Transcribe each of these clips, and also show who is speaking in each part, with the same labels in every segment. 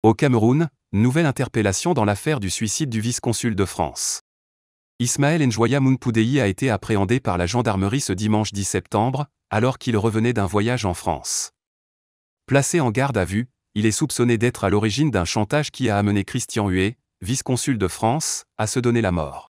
Speaker 1: Au Cameroun, nouvelle interpellation dans l'affaire du suicide du vice-consul de France. Ismaël Njoya Mounpoudéi a été appréhendé par la gendarmerie ce dimanche 10 septembre, alors qu'il revenait d'un voyage en France. Placé en garde à vue, il est soupçonné d'être à l'origine d'un chantage qui a amené Christian Huet, vice-consul de France, à se donner la mort.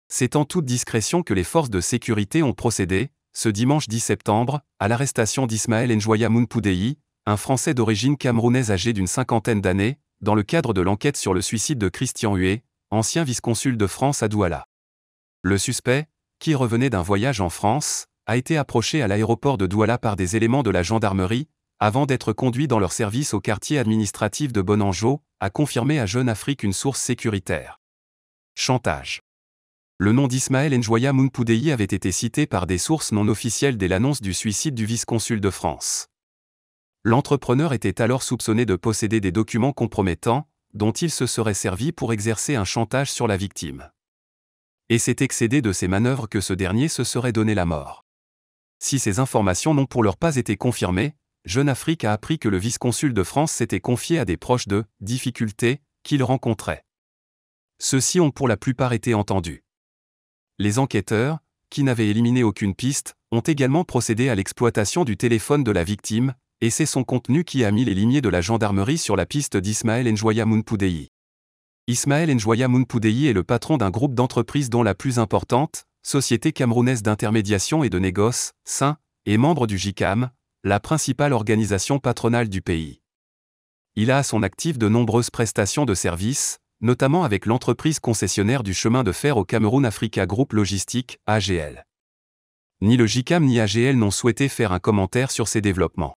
Speaker 1: C'est en toute discrétion que les forces de sécurité ont procédé, ce dimanche 10 septembre, à l'arrestation d'Ismaël Njoya Mounpoudéi, un Français d'origine camerounaise âgé d'une cinquantaine d'années, dans le cadre de l'enquête sur le suicide de Christian Huet, ancien vice-consul de France à Douala. Le suspect, qui revenait d'un voyage en France, a été approché à l'aéroport de Douala par des éléments de la gendarmerie, avant d'être conduit dans leur service au quartier administratif de Bonanjo, a confirmé à Jeune Afrique une source sécuritaire. Chantage. Le nom d'Ismaël Njoya Mounpoudéi avait été cité par des sources non officielles dès l'annonce du suicide du vice-consul de France. L'entrepreneur était alors soupçonné de posséder des documents compromettants, dont il se serait servi pour exercer un chantage sur la victime. Et c'est excédé de ces manœuvres que ce dernier se serait donné la mort. Si ces informations n'ont pour l'heure pas été confirmées, Jeune Afrique a appris que le vice-consul de France s'était confié à des proches de difficultés qu'il rencontrait. Ceux-ci ont pour la plupart été entendus. Les enquêteurs, qui n'avaient éliminé aucune piste, ont également procédé à l'exploitation du téléphone de la victime, et c'est son contenu qui a mis les limiers de la gendarmerie sur la piste d'Ismaël Njoya Mounpoudéi. Ismaël Njoya Mounpoudéi est le patron d'un groupe d'entreprises dont la plus importante, Société camerounaise d'intermédiation et de négoce, SIN, est membre du JICAM, la principale organisation patronale du pays. Il a à son actif de nombreuses prestations de services, notamment avec l'entreprise concessionnaire du chemin de fer au Cameroun Africa Group Logistique, AGL. Ni le JICAM ni AGL n'ont souhaité faire un commentaire sur ces développements.